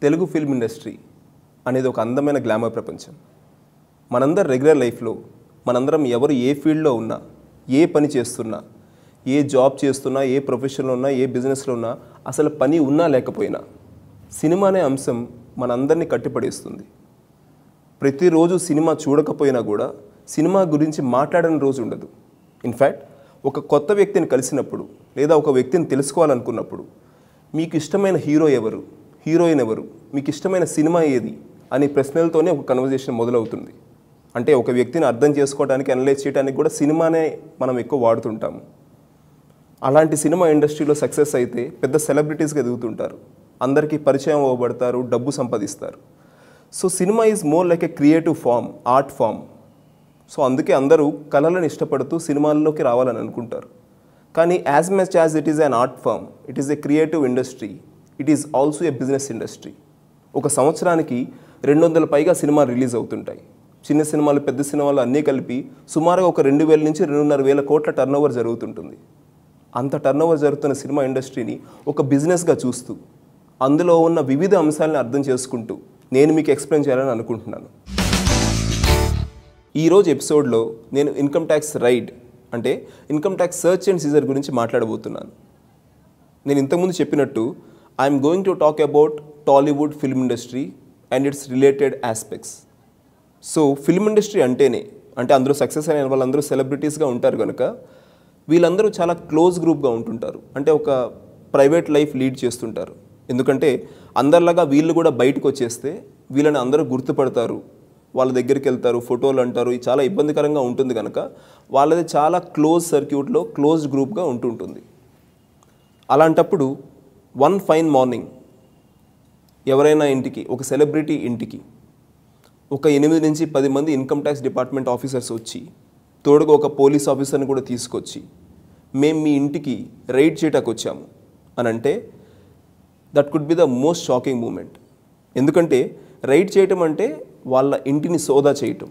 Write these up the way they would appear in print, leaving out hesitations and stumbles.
Telugu film industry అనేది ఒక అందమైన గ్లామర్ ప్రపంచం. మనందరం రెగ్యులర్ లైఫ్లో మనందరం ఎవరు ఏ ఫీల్డ్లో ఉన్నా, ఏ పని చేస్తున్నా, ఏ జాబ్ చేస్తున్నా, ఏ ప్రొఫెషన్లో ఉన్నా, ఏ బిజినెస్లో ఉన్నా, అసలు పని ఉన్నా లేకపోయినా సినిమా అనే అంశం మనందరినీ కట్టిపడేస్తుంది. ప్రతిరోజు సినిమా చూడకపోయినా కూడా సినిమా గురించి మాట్లాడని రోజు ఉండదు. ఇన్ఫ్యాక్ట్ ఒక కొత్త వ్యక్తిని కలిసినప్పుడు లేదా ఒక వ్యక్తిని తెలుసుకోవాలనుకున్నప్పుడు మీకు ఇష్టమైన హీరో ఎవరు, హీరోయిన్ ఎవరు, మీకు ఇష్టమైన సినిమా ఏది అనే ప్రశ్నలతోనే ఒక కన్వర్జేషన్ మొదలవుతుంది. అంటే ఒక వ్యక్తిని అర్థం చేసుకోవడానికి, అనలైజ్ చేయడానికి కూడా సినిమానే మనం ఎక్కువ వాడుతుంటాము. అలాంటి సినిమా ఇండస్ట్రీలో సక్సెస్ అయితే పెద్ద సెలబ్రిటీస్గా ఎదుగుతుంటారు, అందరికీ పరిచయం అవ్వబడతారు, డబ్బు సంపాదిస్తారు. So cinema is more like a creative form, art form. So అందుకే అందరూ కళలను ఇష్టపడుతూ సినిమాల్లోకి రావాలని అనుకుంటారు. కానీ as much as it is an art form, it is a creative industry, it is also a business industry. ఒక సంవత్సరానికి 200 పైగా సినిమాలు రిలీజ్ అవుతుంటాయి. చిన్న సినిమాలు, పెద్ద సినిమాలు అన్నీ కలిపి సుమారుగా ఒక 2000 నుంచి 2,500 కోట్ల టర్నోవర్ జరుగుతుంటుంది. అంత టర్నోవర్ జరుగుతున్న సినిమా ఇండస్ట్రీని ఒక బిజినెస్గా చూస్తూ అందులో ఉన్న వివిధ అంశాలను అర్థం చేసుకుంటూ నేను మీకు ఎక్స్ప్లెయిన్ చేయాలని అనుకుంటున్నాను. ఈరోజు ఎపిసోడ్లో నేను ఇన్కమ్ ట్యాక్స్ రైడ్ అంటే income tax search and seizure గురించి మాట్లాడబోతున్నాను. నేను ఇంతకుముందు చెప్పినట్టు I'm going to talk about Tollywood film industry and its related aspects. So film industry అంటేనే, అంటే అందరూ సక్సెస్ అయిన వాళ్ళందరూ సెలబ్రిటీస్గా ఉంటారు కనుక వీళ్ళందరూ చాలా క్లోజ్ గ్రూప్గా ఉంటుంటారు. అంటే ఒక ప్రైవేట్ లైఫ్ లీడ్ చేస్తుంటారు. ఎందుకంటే అందరిలాగా వీళ్ళు కూడా బయటకు వచ్చేస్తే వీళ్ళని అందరూ గుర్తుపడతారు, వాళ్ళ దగ్గరికి వెళ్తారు, ఫోటోలు అంటారు. ఇది చాలా ఇబ్బందికరంగా ఉంటుంది కనుక వాళ్ళది చాలా క్లోజ్ సర్క్యూట్లో క్లోజ్డ్ గ్రూప్గా ఉంటుంటుంది. అలాంటప్పుడు వన్ ఫైన్ మార్నింగ్ ఎవరైనా ఇంటికి, ఒక సెలబ్రిటీ ఇంటికి ఒక 8 నుంచి 10 మంది ఇన్కమ్ ట్యాక్స్ డిపార్ట్మెంట్ ఆఫీసర్స్ వచ్చి, తోడుగా ఒక పోలీస్ ఆఫీసర్ని కూడా తీసుకొచ్చి, మేము మీ ఇంటికి రైడ్ చేయటానికి వచ్చాము అని అంటే that could be the most shocking moment. ఎందుకంటే రైడ్ చేయటం అంటే వాళ్ళ ఇంటిని సోదా చేయటం,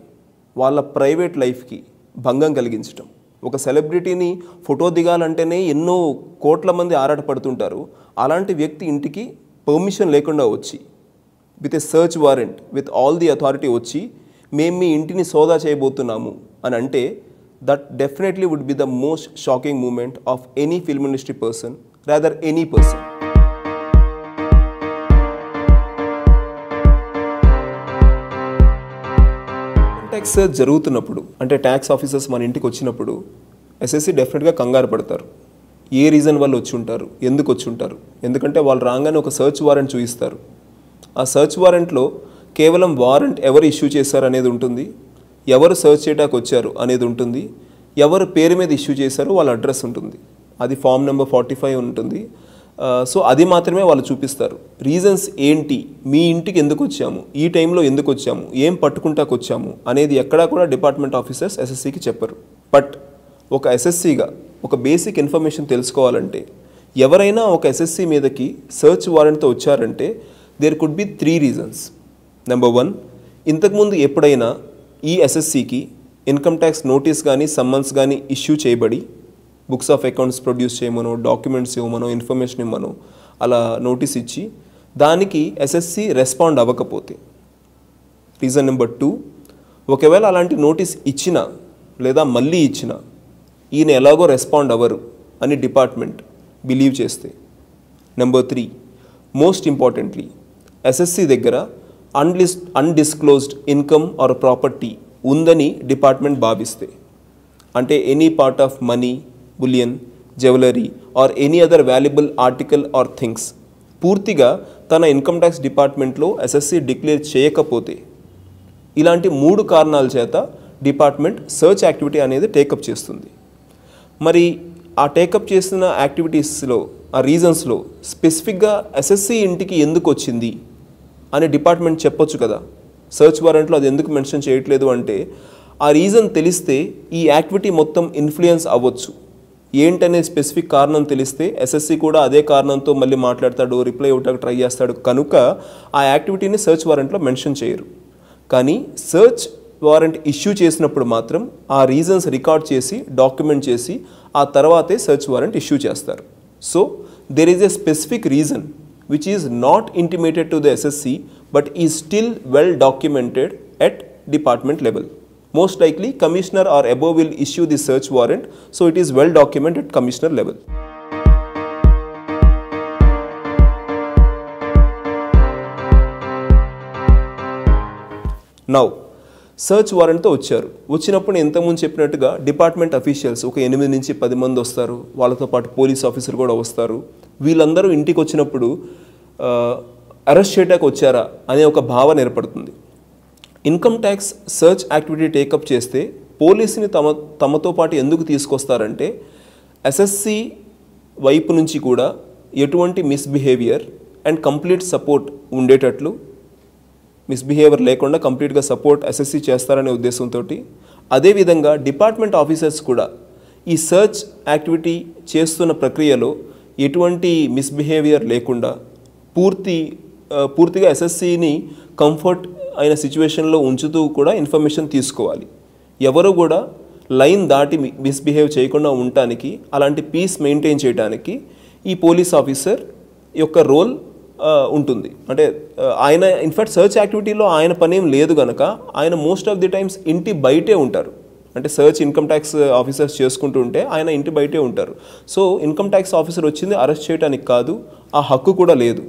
వాళ్ళ ప్రైవేట్ లైఫ్కి భంగం కలిగించటం. ఒక సెలబ్రిటీని ఫోటో దిగాలంటేనే ఎన్నో కోట్ల మంది ఆరాటపడుతుంటారు. అలాంటి వ్యక్తి ఇంటికి పర్మిషన్ లేకుండా వచ్చి with a search warrant, with all the authority వచ్చి మేము మీ ఇంటిని సోదా చేయబోతున్నాము అని అంటే that definitely would be the most shocking moment of any film industry person, rather any person. Tax search జరుగుతున్నప్పుడు, అంటే ట్యాక్స్ ఆఫీసర్స్ మన ఇంటికి వచ్చినప్పుడు ఎస్ఎస్సి డెఫినెట్గా కంగారు పడతారు. ఏ రీజన్ వాళ్ళు వచ్చి ఉంటారు, ఎందుకు వచ్చి ఉంటారు. ఎందుకంటే వాళ్ళు రాగానే ఒక సర్చ్ వారెంట్ చూపిస్తారు. ఆ సర్చ్ వారెంట్లో కేవలం వారెంట్ ఎవరు ఇష్యూ చేశారు అనేది ఉంటుంది, ఎవరు సర్చ్ చేయడానికి వచ్చారు అనేది ఉంటుంది, ఎవరు పేరు మీద ఇష్యూ చేశారో వాళ్ళ అడ్రస్ ఉంటుంది. అది ఫామ్ నెంబర్ 45 ఉంటుంది. సో అది మాత్రమే వాళ్ళు చూపిస్తారు. రీజన్స్ ఏంటి, మీ ఇంటికి ఎందుకు వచ్చాము, ఈ టైంలో ఎందుకు వచ్చాము, ఏం పట్టుకుంటాకు వచ్చాము అనేది ఎక్కడా కూడా డిపార్ట్మెంట్ ఆఫీసర్స్ ఎస్ఎస్సికి చెప్పరు. బట్ ఒక ఎస్ఎస్సిగా ఒక బేసిక్ ఇన్ఫర్మేషన్ తెలుసుకోవాలంటే, ఎవరైనా ఒక ఎస్ఎస్సి మీదకి సర్చ్ వారెంట్తో వచ్చారంటే there could be 3 reasons. Number 1, ఇంతకుముందు ఎప్పుడైనా ఈ ఎస్ఎస్సికి ఇన్కమ్ ట్యాక్స్ నోటీస్ కానీ సమ్మన్స్ కానీ ఇష్యూ చేయబడి బుక్స్ ఆఫ్ అకౌంట్స్ ప్రొడ్యూస్ చేయమనో, డాక్యుమెంట్స్ ఇవ్వమనో, ఇన్ఫర్మేషన్ ఇవ్వమనో అలా నోటీస్ ఇచ్చి దానికి ఎస్ఎస్సి రెస్పాండ్ అవ్వకపోతే. రీజన్ నెంబర్ 2, ఒకవేళ అలాంటి నోటీస్ ఇచ్చినా లేదా మళ్ళీ ఇచ్చినా ఈయన ఎలాగో రెస్పాండ్ అవ్వరు అని డిపార్ట్మెంట్ బిలీవ్ చేస్తే. నెంబర్ 3, మోస్ట్ ఇంపార్టెంట్లీ ఎస్ఎస్సి దగ్గర అన్డిస్క్లోజ్డ్ ఇన్కమ్ ఆర్ ప్రాపర్టీ ఉందని డిపార్ట్మెంట్ భావిస్తే, అంటే any part of money, bullion, jewellery or any other valuable article or things పూర్తిగా తన ఇన్కమ్ ట్యాక్స్ డిపార్ట్మెంట్లో ఎస్ఎస్సి డిక్లేర్ చేయకపోతే, ఇలాంటి 3 కారణాల చేత డిపార్ట్మెంట్ సర్చ్ యాక్టివిటీ అనేది టేకప్ చేస్తుంది. మరి ఆ టేకప్ చేసిన యాక్టివిటీస్లో, ఆ రీజన్స్లో స్పెసిఫిక్గా ఎస్ఎస్సి ఇంటికి ఎందుకు వచ్చింది అని డిపార్ట్మెంట్ చెప్పొచ్చు కదా. సర్చ్ వారెంట్లో అది ఎందుకు మెన్షన్ చేయట్లేదు అంటే ఆ రీజన్ తెలిస్తే ఈ యాక్టివిటీ మొత్తం ఇన్ఫ్లుయెన్స్ అవ్వచ్చు. ఏంటనే స్పెసిఫిక్ కారణం తెలిస్తే ఎస్ఎస్సి కూడా అదే కారణంతో మళ్ళీ మాట్లాడతాడు, రిప్లై ఇవ్వడానికి ట్రై చేస్తాడు. కనుక ఆ యాక్టివిటీని సర్చ్ వారెంట్లో మెన్షన్ చేయరు. కానీ సర్చ్ వారెంట్ ఇష్యూ చేసినప్పుడు మాత్రం ఆ రీజన్స్ రికార్డ్ చేసి, డాక్యుమెంట్ చేసి ఆ తర్వాతే సర్చ్ వారెంట్ ఇష్యూ చేస్తారు. So there is a specific reason which is not intimated to the SSC but is still well documented at department level. Most likely commissioner or above will issue the search warrant, so it is well documented at commissioner level. Now search వారెంట్తో వచ్చారు. వచ్చినప్పుడు నేను ఇంతకుముందు చెప్పినట్టుగా department officials ఒక 8 నుంచి 10 మంది వస్తారు. వాళ్ళతో పాటు పోలీస్ ఆఫీసర్ కూడా వస్తారు. వీళ్ళందరూ ఇంటికి వచ్చినప్పుడు అరెస్ట్ చేయడానికి వచ్చారా అనే ఒక భావన ఏర్పడుతుంది. Income tax search activity take up చేస్తే పోలీసుని తమతో పాటు ఎందుకు తీసుకొస్తారంటే ఎస్ఎస్సి వైపు నుంచి కూడా ఎటువంటి మిస్బిహేవియర్ అండ్ కంప్లీట్ సపోర్ట్ ఉండేటట్లు, మిస్బిహేవియర్ లేకుండా కంప్లీట్గా సపోర్ట్ ఎస్ఎస్సి చేస్తారనే ఉద్దేశంతో, అదేవిధంగా డిపార్ట్మెంట్ ఆఫీసర్స్ కూడా ఈ సర్చ్ యాక్టివిటీ చేస్తున్న ప్రక్రియలో ఎటువంటి మిస్బిహేవియర్ లేకుండా పూర్తిగా ఎస్ఎస్సిని కంఫర్ట్ అయిన సిచ్యువేషన్లో ఉంచుతూ కూడా ఇన్ఫర్మేషన్ తీసుకోవాలి. ఎవరు కూడా లైన్ దాటి మిస్బిహేవ్ చేయకుండా ఉండటానికి, అలాంటి పీస్ మెయింటైన్ చేయడానికి ఈ పోలీస్ ఆఫీసర్ యొక్క రోల్ ఉంటుంది. అంటే ఆయన ఇన్ఫ్యాక్ట్ సర్చ్ యాక్టివిటీలో ఆయన పనేం లేదు కనుక ఆయన మోస్ట్ ఆఫ్ ది టైమ్స్ ఇంటి బయటే ఉంటారు. అంటే సర్చ్ ఇన్కమ్ ట్యాక్స్ ఆఫీసర్స్ చేసుకుంటూ ఉంటే ఆయన ఇంటి బయటే ఉంటారు. సో ఇన్కమ్ ట్యాక్స్ ఆఫీసర్ వచ్చింది అరెస్ట్ చేయడానికి కాదు, ఆ హక్కు కూడా లేదు.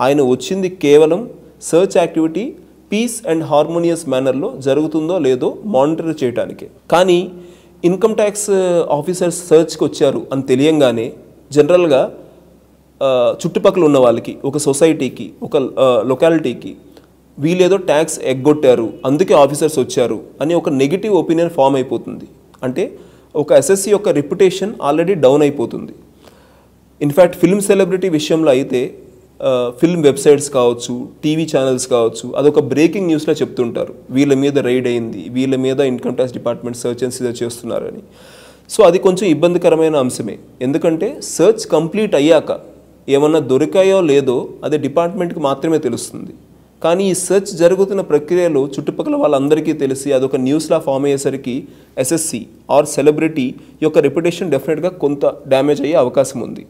ఆయన వచ్చింది కేవలం search activity peace and harmonious మేనర్లో జరుగుతుందో లేదో మానిటర్ చేయడానికి. కానీ ఇన్కమ్ ట్యాక్స్ ఆఫీసర్స్ సర్చ్కి వచ్చారు అని తెలియంగానే జనరల్గా చుట్టుపక్కల ఉన్న వాళ్ళకి, ఒక సొసైటీకి, ఒక లొకాలిటీకి వీళ్ళేదో ట్యాక్స్ ఎగ్గొట్టారు అందుకే ఆఫీసర్స్ వచ్చారు అని ఒక నెగిటివ్ ఒపీనియన్ ఫామ్ అయిపోతుంది. అంటే ఒక ఎస్ఎస్సి యొక్క రిప్యుటేషన్ ఆల్రెడీ డౌన్ అయిపోతుంది. ఇన్ఫ్యాక్ట్ ఫిల్మ్ సెలబ్రిటీ విషయంలో అయితే ఫిల్మ్ వెబ్సైట్స్ కావచ్చు, టీవీ ఛానల్స్ కావచ్చు, అదొక బ్రేకింగ్ న్యూస్లో చెప్తుంటారు వీళ్ళ మీద రైడ్ అయింది, వీళ్ళ మీద income tax department search and seizure చేస్తున్నారని. సో అది కొంచెం ఇబ్బందికరమైన అంశమే. ఎందుకంటే సర్చ్ కంప్లీట్ అయ్యాక ఏమన్నా దొరికాయో లేదో అది డిపార్ట్మెంట్కి మాత్రమే తెలుస్తుంది. కానీ ఈ సెర్చ్ జరుగుతున్న ప్రక్రియలో చుట్టుపక్కల వాళ్ళందరికీ తెలిసి అదొక న్యూస్లా ఫామ్ అయ్యేసరికి ఎస్ఎస్సి ఆర్ సెలబ్రిటీ యొక్క రెప్యుటేషన్ డెఫినెట్గా కొంత డ్యామేజ్ అయ్యే అవకాశం ఉంది.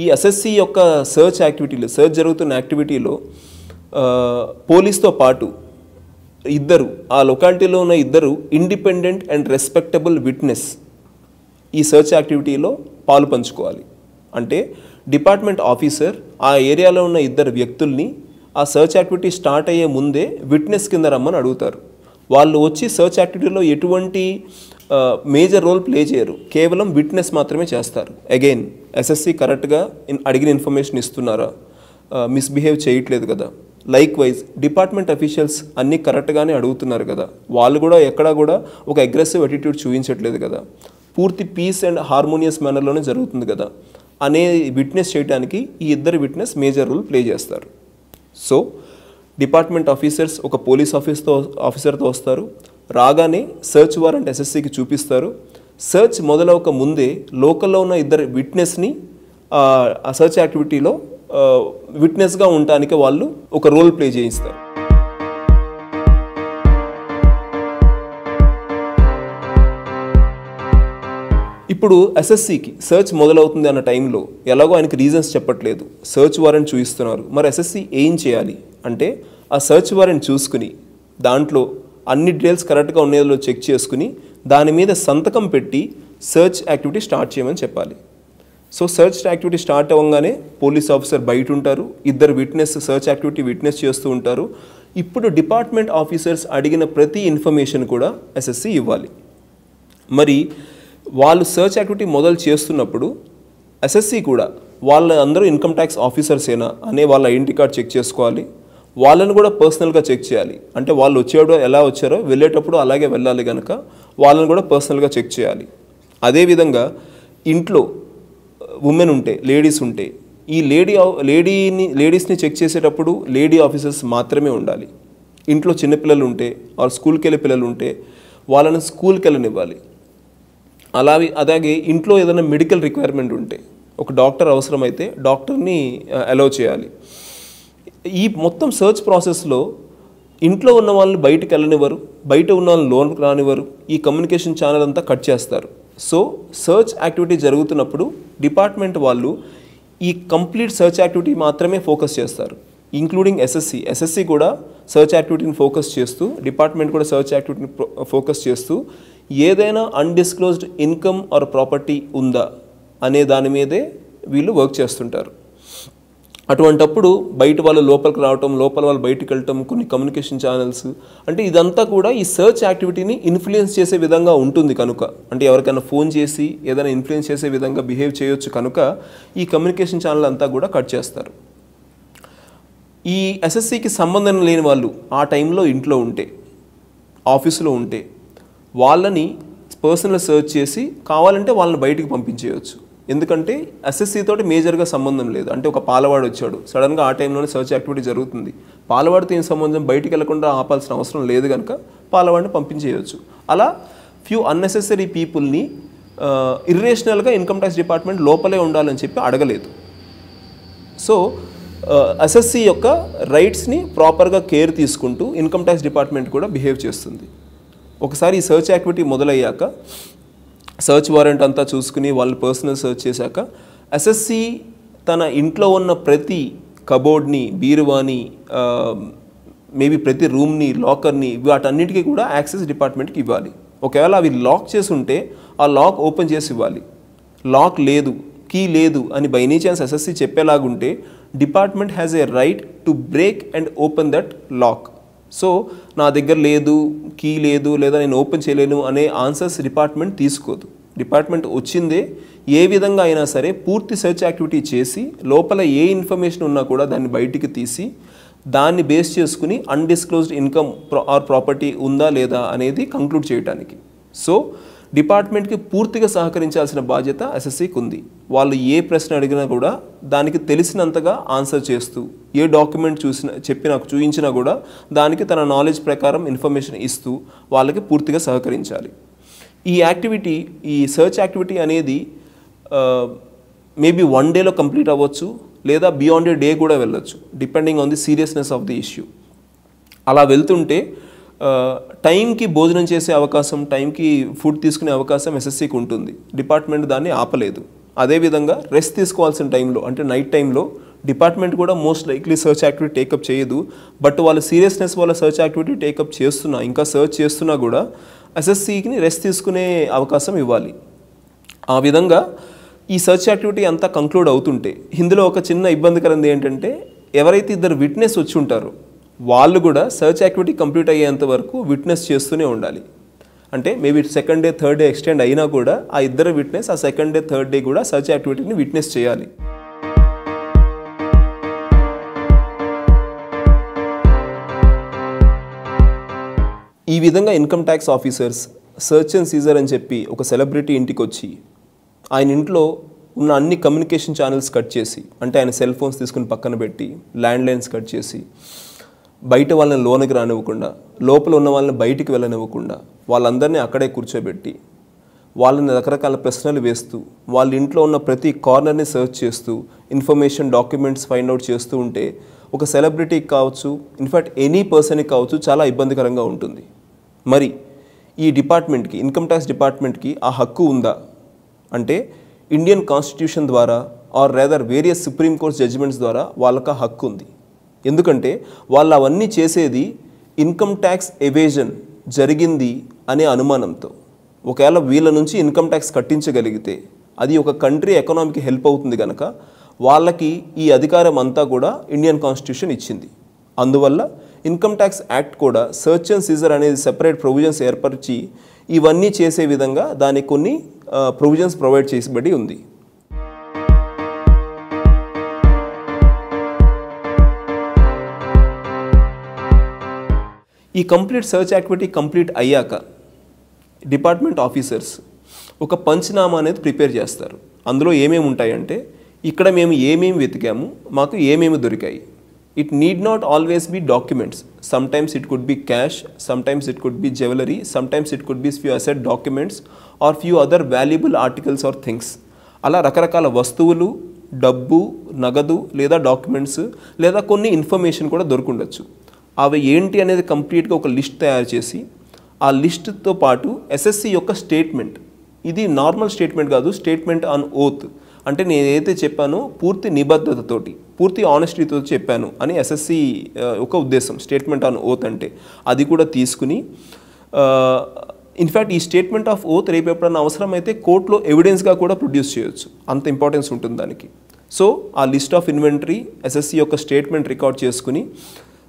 ఈ ఎస్ఎస్సి యొక్క సెర్చ్ యాక్టివిటీలో, సెర్చ్ జరుగుతున్న యాక్టివిటీలో పోలీస్తో పాటు ఆ లొకాలిటీలో ఉన్న ఇద్దరు ఇండిపెండెంట్ అండ్ రెస్పెక్టబుల్ విట్నెస్ ఈ సెర్చ్ యాక్టివిటీలో పాలు పంచుకోవాలి. అంటే డిపార్ట్మెంట్ ఆఫీసర్ ఆ ఏరియాలో ఉన్న ఇద్దరు వ్యక్తుల్ని ఆ సెర్చ్ యాక్టివిటీ స్టార్ట్ అయ్యే ముందే విట్నెస్ కింద రమ్మని అడుగుతారు. వాళ్ళు వచ్చి సెర్చ్ యాక్టివిటీలో ఎటువంటి మేజర్ రోల్ ప్లే చేయరు, కేవలం విట్నెస్ మాత్రమే చేస్తారు. అగైన్ ఎస్ఎస్సి కరెక్ట్గా అడిగిన ఇన్ఫర్మేషన్ ఇస్తున్నారా, మిస్బిహేవ్ చేయట్లేదు కదా. లైక్ వైజ్ డిపార్ట్మెంట్ అఫీషియల్స్ అన్నీ కరెక్ట్గానే అడుగుతున్నారు కదా, వాళ్ళు కూడా ఎక్కడా కూడా ఒక అగ్రెసివ్ అటిట్యూడ్ చూపించట్లేదు కదా, పూర్తి పీస్ అండ్ హార్మోనియస్ మేనర్లోనే జరుగుతుంది కదా అనే విట్నెస్ చేయడానికి ఈ ఇద్దరు విట్నెస్ మేజర్ రోల్ ప్లే చేస్తారు. సో డిపార్ట్మెంట్ ఆఫీసర్స్ ఒక పోలీస్ ఆఫీసర్తో వస్తారు, రాగానే సెర్చ్ వారెంట్ ఎస్ఎస్సికి చూపిస్తారు. సెర్చ్ మొదలవక ముందే లోకల్లో ఉన్న ఇద్దరు విట్నెస్ని ఆ సెర్చ్ యాక్టివిటీలో విట్నెస్గా ఉండటానికి వాళ్ళు ఒక రోల్ ప్లే చేయిస్తారు. ఇప్పుడు ఎస్ఎస్సికి సెర్చ్ మొదలవుతుంది అన్న టైంలో ఎలాగో ఆయనకి రీజన్స్ చెప్పట్లేదు, సెర్చ్ వారెంట్ చూపిస్తున్నారు. మరి ఎస్ఎస్సి ఏం చేయాలి అంటే ఆ సెర్చ్ వారెంట్ చూసుకుని దాంట్లో అన్ని డీటెయిల్స్ కరెక్ట్గా ఉండేదో చెక్ చేసుకుని దాని మీద సంతకం పెట్టి సెర్చ్ యాక్టివిటీ స్టార్ట్ చేయమని చెప్పాలి. సో సెర్చ్ యాక్టివిటీ స్టార్ట్ అవ్వగానే పోలీస్ ఆఫీసర్ బయట ఉంటారు, ఇద్దరు విట్నెస్ సెర్చ్ యాక్టివిటీ విట్నెస్ చేస్తూ ఉంటారు. ఇప్పుడు డిపార్ట్మెంట్ ఆఫీసర్స్ అడిగిన ప్రతి ఇన్ఫర్మేషన్ కూడా ఎస్ఎస్సి ఇవ్వాలి. మరి వాళ్ళు సెర్చ్ యాక్టివిటీ మొదలు చేస్తున్నప్పుడు ఎస్ఎస్సి కూడా వాళ్ళ అందరూ ఇన్కమ్ ట్యాక్స్ ఆఫీసర్సేనా అనే వాళ్ళ ఐడెంటిటీ కార్డ్ చెక్ చేసుకోవాలి. వాళ్ళని కూడా పర్సనల్గా చెక్ చేయాలి. అంటే వాళ్ళు వచ్చేటప్పుడు ఎలా వచ్చారో వెళ్ళేటప్పుడు అలాగే వెళ్ళాలి కనుక వాళ్ళని కూడా పర్సనల్గా చెక్ చేయాలి. అదేవిధంగా ఉమెన్ ఉంటే, లేడీస్ ఉంటే ఈ లేడీస్ని చెక్ చేసేటప్పుడు లేడీ ఆఫీసర్స్ మాత్రమే ఉండాలి. ఇంట్లో చిన్నపిల్లలు ఉంటే ఆర్ స్కూల్కి వెళ్ళే పిల్లలు ఉంటే వాళ్ళని స్కూల్కి వెళ్ళనివ్వాలి. అలాగే ఇంట్లో ఏదైనా మెడికల్ రిక్వైర్మెంట్ ఉంటే ఒక డాక్టర్ అవసరమైతే డాక్టర్ని అలౌ చేయాలి. ఈ మొత్తం సెర్చ్ ప్రాసెస్లో ఇంట్లో ఉన్న వాళ్ళని బయటికి వెళ్ళనివ్వరు, బయట ఉన్న వాళ్ళని లోన్కి రానివ్వరు, ఈ కమ్యూనికేషన్ ఛానల్ అంతా కట్ చేస్తారు. సో సర్చ్ యాక్టివిటీ జరుగుతున్నప్పుడు డిపార్ట్మెంట్ వాళ్ళు ఈ కంప్లీట్ సర్చ్ యాక్టివిటీ మాత్రమే ఫోకస్ చేస్తారు, ఇంక్లూడింగ్ ఎస్ఎస్సి కూడా సర్చ్ యాక్టివిటీని ఫోకస్ చేస్తూ, డిపార్ట్మెంట్ కూడా సర్చ్ యాక్టివిటీని ఫోకస్ చేస్తూ ఏదైనా అన్డిస్క్లోజ్డ్ ఇన్కమ్ ఆర్ ప్రాపర్టీ ఉందా అనే దాని మీదే వీళ్ళు వర్క్ చేస్తుంటారు. అటువంటప్పుడు బయట వాళ్ళు లోపలికి రావటం, లోపల వాళ్ళు బయటికి వెళ్ళటం, కొన్ని కమ్యూనికేషన్ ఛానల్స్, అంటే ఇదంతా కూడా ఈ సర్చ్ యాక్టివిటీని ఇన్ఫ్లుయెన్స్ చేసే విధంగా ఉంటుంది కనుక, అంటే ఎవరికైనా ఫోన్ చేసి ఏదైనా ఇన్ఫ్లుయెన్స్ చేసే విధంగా బిహేవ్ చేయొచ్చు కనుక ఈ కమ్యూనికేషన్ ఛానల్ అంతా కూడా కట్ చేస్తారు. ఈ ఎస్ఎస్సికి సంబంధం లేని వాళ్ళు ఆ టైంలో ఇంట్లో ఉంటే, ఆఫీసులో ఉంటే వాళ్ళని పర్సనల్ సర్చ్ చేసి కావాలంటే వాళ్ళని బయటికి పంపించేయచ్చు. ఎందుకంటే ఎస్ఎస్సి తోటి మేజర్గా సంబంధం లేదు. అంటే ఒక పాలవాడు వచ్చాడు, సడన్గా ఆ టైంలోనే సర్చ్ యాక్టివిటీ జరుగుతుంది, పాలవాడితో ఏం సంబంధం, బయటికి వెళ్లకుండా ఆపాల్సిన అవసరం లేదు కనుక పాలవాడిని పంపించేయచ్చు. అలా ఫ్యూ అన్నెసెసరీ పీపుల్ని ఇర్రేషనల్గా ఇన్కమ్ ట్యాక్స్ డిపార్ట్మెంట్ లోపలే ఉండాలని చెప్పి అడగలేదు. సో ఎస్ఎస్సి యొక్క రైట్స్ని ప్రాపర్గా కేర్ తీసుకుంటూ ఇన్కమ్ ట్యాక్స్ డిపార్ట్మెంట్ కూడా బిహేవ్ చేస్తుంది. ఒకసారి ఈ సర్చ్ యాక్టివిటీ మొదలయ్యాక, సర్చ్ వారెంట్ అంతా చూసుకుని వాళ్ళు పర్సనల్ సర్చ్ చేశాక, ఎస్ఎస్సి తన ఇంట్లో ఉన్న ప్రతి కబోర్డ్ని, బీరువాని, మేబీ ప్రతి రూమ్ని, లాకర్ని, వాటన్నిటికీ కూడా యాక్సెస్ డిపార్ట్మెంట్కి ఇవ్వాలి. ఒకవేళ అవి లాక్ చేసి ఉంటే ఆ లాక్ ఓపెన్ చేసి ఇవ్వాలి. లాక్ లేదు, కీ లేదు అని బై ఎనీ ఛాన్స్ ఎస్ఎస్సి చెప్పేలాగుంటే department has a right to break and open that lock. So నా దగ్గర లేదు, కీ లేదు, లేదా నేను ఓపెన్ చేయలేను అనే ఆన్సర్స్ డిపార్ట్మెంట్ తీసుకోదు. డిపార్ట్మెంట్ వచ్చిందే ఏ విధంగా అయినా సరే పూర్తి సర్చ్ యాక్టివిటీ చేసి లోపల ఏ ఇన్ఫర్మేషన్ ఉన్నా కూడా దాన్ని బయటికి తీసి దాన్ని బేస్ చేసుకుని అన్డిస్క్లోజ్డ్ ఇన్కమ్ ఆర్ ప్రాపర్టీ ఉందా లేదా అనేది కంక్లూడ్ చేయడానికి. సో డిపార్ట్మెంట్కి పూర్తిగా సహకరించాల్సిన బాధ్యత ఎస్ఎస్సికి ఉంది. వాళ్ళు ఏ ప్రశ్న అడిగినా కూడా దానికి తెలిసినంతగా ఆన్సర్ చేస్తూ, ఏ డాక్యుమెంట్ చూపించినా కూడా దానికి తన నాలెడ్జ్ ప్రకారం ఇన్ఫర్మేషన్ ఇస్తూ వాళ్ళకి పూర్తిగా సహకరించాలి. ఈ యాక్టివిటీ, ఈ సర్చ్ యాక్టివిటీ అనేది మేబీ 1 డేలో కంప్లీట్ అవ్వచ్చు, లేదా బియాండ్ ఏ డే కూడా వెళ్ళొచ్చు, depending on the seriousness of the issue. అలా వెళ్తుంటే టైంకి భోజనం చేసే అవకాశం, టైంకి ఫుడ్ తీసుకునే అవకాశం ఎస్ఎస్సికి ఉంటుంది. డిపార్ట్మెంట్ దాన్ని ఆపలేదు. అదేవిధంగా రెస్ట్ తీసుకోవాల్సిన టైంలో, అంటే నైట్ టైంలో డిపార్ట్మెంట్ కూడా most likely search activity take up చేయదు. బట్ వాళ్ళ సీరియస్నెస్ వల్ల సర్చ్ యాక్టివిటీ టేకప్ చేస్తున్నా, ఇంకా సర్చ్ చేస్తున్నా కూడా ఎస్ఎస్సికి రెస్ట్ తీసుకునే అవకాశం ఇవ్వాలి. ఆ విధంగా ఈ సర్చ్ యాక్టివిటీ అంతా కంక్లూడ్ అవుతుంటే ఇందులో ఒక చిన్న ఇబ్బందికరంది ఏంటంటే, ఎవరైతే ఇద్దరు విట్నెస్ వచ్చి ఉంటారో వాళ్ళు కూడా సర్చ్ యాక్టివిటీ కంప్లీట్ అయ్యేంత వరకు విట్నెస్ చేస్తూనే ఉండాలి. అంటే maybe 2nd day 3rd day extend అయినా కూడా ఆ ఇద్దరు విట్నెస్ ఆ 2nd డే 3rd డే కూడా సర్చ్ యాక్టివిటీని విట్నెస్ చేయాలి. ఈ విధంగా income tax officers search and seizure అని చెప్పి ఒక సెలబ్రిటీ ఇంటికి వచ్చి ఆయన ఇంట్లో ఉన్న అన్ని కమ్యూనికేషన్ ఛానల్స్ కట్ చేసి, అంటే ఆయన సెల్ ఫోన్స్ తీసుకుని పక్కన పెట్టి ల్యాండ్ లైన్స్ కట్ చేసి, బయట వాళ్ళని లోనికి రానివ్వకుండా, లోపల ఉన్న వాళ్ళని బయటికి వెళ్ళనివ్వకుండా వాళ్ళందరినీ అక్కడే కూర్చోబెట్టి వాళ్ళని రకరకాల ప్రశ్నలు వేస్తూ వాళ్ళ ఇంట్లో ఉన్న ప్రతి కార్నర్ని సర్చ్ చేస్తూ ఇన్ఫర్మేషన్, డాక్యుమెంట్స్ ఫైండ్ అవుట్ చేస్తూ ఉంటే ఒక సెలబ్రిటీకి కావచ్చు, ఇన్ఫ్యాక్ట్ ఎనీ పర్సన్కి కావచ్చు, చాలా ఇబ్బందికరంగా ఉంటుంది. మరి ఈ డిపార్ట్మెంట్కి, ఇన్కమ్ ట్యాక్స్ డిపార్ట్మెంట్కి ఆ హక్కు ఉందా అంటే ఇండియన్ కాన్స్టిట్యూషన్ ద్వారా or rather various supreme court judgements ద్వారా వాళ్ళకి ఆ హక్కు ఉంది. ఎందుకంటే వాళ్ళు అవన్నీ చేసేది ఇన్కమ్ ట్యాక్స్ ఎవేజన్ జరిగింది అనే అనుమానంతో. ఒకవేళ వీళ్ళ నుంచి ఇన్కమ్ ట్యాక్స్ కట్టించగలిగితే అది ఒక కంట్రీ ఎకనామీకి హెల్ప్ అవుతుంది కనుక వాళ్ళకి ఈ అధికారం అంతా కూడా ఇండియన్ కాన్స్టిట్యూషన్ ఇచ్చింది. అందువల్ల ఇన్కమ్ ట్యాక్స్ యాక్ట్ కూడా సర్చ్ అండ్ సీజర్ అనేది సెపరేట్ ప్రొవిజన్స్ ఏర్పరిచి ఇవన్నీ చేసే విధంగా దానికి కొన్ని ప్రొవిజన్స్ ప్రొవైడ్ చేసిబడి ఉంది. ఈ కంప్లీట్ సర్చ్ యాక్టివిటీ కంప్లీట్ అయ్యాక డిపార్ట్మెంట్ ఆఫీసర్స్ ఒక పంచనామా అనేది ప్రిపేర్ చేస్తారు. అందులో ఏమేమి ఉంటాయంటే, ఇక్కడ మేము ఏమేమి వెతికాము, మాకు ఏమేమి దొరికాయి. It need not always be documents. Sometimes it could be cash, sometimes it could be jewellery, sometimes it could be few asset documents or few other valuable articles or things. అలా రకరకాల వస్తువులు, డబ్బు, నగదు లేదా డాక్యుమెంట్స్ లేదా కొన్ని information కూడా దొరుకుండొచ్చు. అవి ఏంటి అనేది కంప్లీట్గా ఒక లిస్ట్ తయారు చేసి ఆ లిస్ట్తో పాటు ఎస్ఎస్సి యొక్క స్టేట్మెంట్, ఇది నార్మల్ స్టేట్మెంట్ కాదు, స్టేట్మెంట్ ఆన్ ఓత్, అంటే నేను ఏదైతే చెప్పానో పూర్తి నిబద్ధతతోటి పూర్తి ఆనెస్టీతో చెప్పాను అని ఎస్ఎస్సి ఒక ఉద్దేశం. స్టేట్మెంట్ ఆన్ ఓత్ అంటే అది కూడా తీసుకుని, ఇన్ఫ్యాక్ట్ ఈ స్టేట్మెంట్ ఆఫ్ ఓత్ రేపు ఎప్పుడన్నా అవసరమైతే కోర్టులో ఎవిడెన్స్గా కూడా ప్రొడ్యూస్ చేయొచ్చు, అంత ఇంపార్టెన్స్ ఉంటుంది దానికి. సో ఆ లిస్ట్ ఆఫ్ ఇన్వెంటరీ ఎస్ఎస్సి యొక్క స్టేట్మెంట్ రికార్డ్ చేసుకుని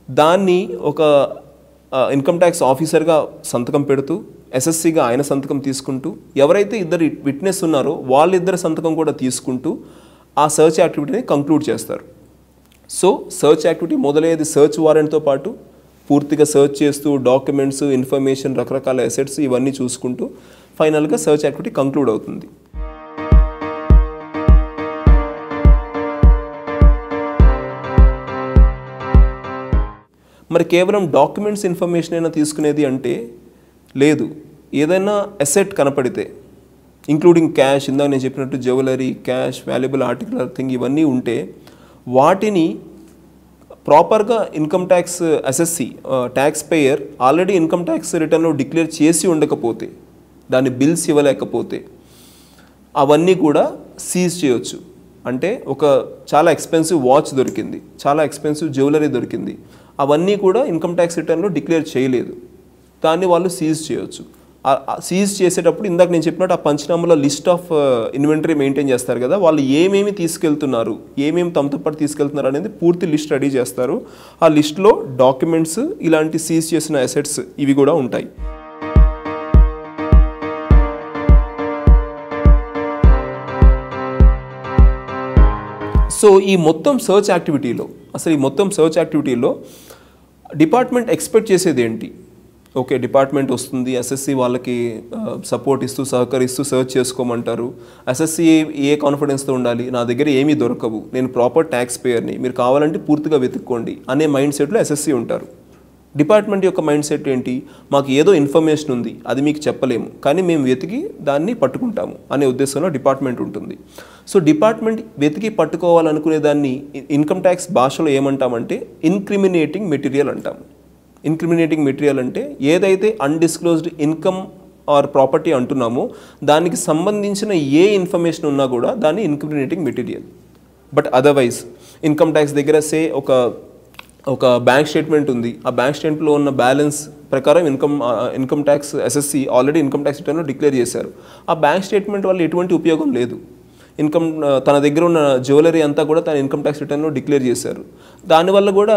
దాన్ని ఒక ఇన్కమ్ ట్యాక్స్ ఆఫీసర్గా సంతకం పెడుతూ ఎస్ఎస్సిగా ఆయన సంతకం తీసుకుంటూ, ఎవరైతే ఇద్దరు విట్నెస్ ఉన్నారో వాళ్ళిద్దరు సంతకం కూడా తీసుకుంటూ ఆ సర్చ్ యాక్టివిటీని కంక్లూడ్ చేస్తారు. సో సర్చ్ యాక్టివిటీ మొదలయ్యేది సర్చ్ వారెంట్తో పాటు పూర్తిగా సర్చ్ చేస్తూ డాక్యుమెంట్స్, ఇన్ఫర్మేషన్, రకరకాల అసెట్స్ ఇవన్నీ చూసుకుంటూ ఫైనల్గా సర్చ్ యాక్టివిటీ కంక్లూడ్ అవుతుంది. మరి కేవలం డాక్యుమెంట్స్, ఇన్ఫర్మేషన్ అయినా తీసుకునేది అంటే లేదు. ఏదైనా అసెట్ కనపడితే ఇంక్లూడింగ్ క్యాష్, ఇందాక నేను చెప్పినట్టు jewellery, cash, valuable articular thing ఇవన్నీ ఉంటే వాటిని ప్రాపర్గా income tax assessee tax payer already income tax రిటర్న్లో డిక్లేర్ చేసి ఉండకపోతే, దాని బిల్స్ ఇవ్వలేకపోతే అవన్నీ కూడా సీజ్ చేయొచ్చు. అంటే ఒక చాలా ఎక్స్పెన్సివ్ వాచ్ దొరికింది, చాలా ఎక్స్పెన్సివ్ జ్యువెలరీ దొరికింది, అవన్నీ కూడా ఇన్కమ్ ట్యాక్స్ రిటర్న్లో డిక్లేర్ చేయలేదు, దాన్ని వాళ్ళు సీజ్ చేయొచ్చు. సీజ్ చేసేటప్పుడు ఇందాక నేను చెప్పినట్టు ఆ పంచనామాలో లిస్ట్ ఆఫ్ ఇన్వెంటరీ మెయింటైన్ చేస్తారు కదా, వాళ్ళు ఏమేమి తీసుకెళ్తున్నారు, ఏమేమి తమతో పాటు తీసుకెళ్తున్నారు అనేది పూర్తి లిస్ట్ రెడీ చేస్తారు. ఆ లిస్ట్లో డాక్యుమెంట్స్, ఇలాంటి సీజ్ చేసిన అసెట్స్ ఇవి కూడా ఉంటాయి. సో ఈ మొత్తం సర్చ్ యాక్టివిటీలో డిపార్ట్మెంట్ ఎక్స్పెక్ట్ చేసేది ఏంటి? ఓకే, డిపార్ట్మెంట్ వస్తుంది, ఎస్ఎస్సి వాళ్ళకి సపోర్ట్ ఇస్తూ సహకరిస్తూ సర్చ్ చేసుకోమంటారు. ఎస్ఎస్సి ఏ కాన్ఫిడెన్స్తో ఉండాలి, నా దగ్గర ఏమీ దొరకవు, నేను ప్రాపర్ ట్యాక్స్ పేయర్ని, మీరు కావాలంటే పూర్తిగా వెతుక్కోండి అనే మైండ్ సెట్లో ఎస్ఎస్సి ఉంటారు. డిపార్ట్మెంట్ యొక్క మైండ్ సెట్ ఏంటి? మాకు ఏదో ఇన్ఫర్మేషన్ ఉంది, అది మీకు చెప్పలేము, కానీ మేము వెతికి దాన్ని పట్టుకుంటాము అనే ఉద్దేశంలో డిపార్ట్మెంట్ ఉంటుంది. సో డిపార్ట్మెంట్ వెతికి పట్టుకోవాలనుకునే దాన్ని ఇన్కమ్ ట్యాక్స్ భాషలో ఏమంటామంటే ఇన్క్రిమినేటింగ్ మెటీరియల్ అంటాము. ఇన్క్రిమినేటింగ్ మెటీరియల్ అంటే ఏదైతే అన్డిస్క్లోజ్డ్ ఇన్కమ్ ఆర్ ప్రాపర్టీ అంటున్నామో దానికి సంబంధించిన ఏ ఇన్ఫర్మేషన్ ఉన్నా కూడా దాన్ని incriminating material. But otherwise income tax దగ్గర ఒక బ్యాంక్ స్టేట్మెంట్ ఉంది, ఆ బ్యాంక్ స్టేట్మెంట్లో ఉన్న బ్యాలెన్స్ ప్రకారం income tax assessee already income tax రిటర్న్లో డిక్లేర్ చేశారు. ఆ బ్యాంక్ స్టేట్మెంట్ వల్ల ఎటువంటి ఉపయోగం లేదు. తన దగ్గర ఉన్న జ్యువెలరీ అంతా కూడా తన ఇన్కమ్ ట్యాక్స్ రిటర్న్లో డిక్లేర్ చేశారు. దానివల్ల కూడా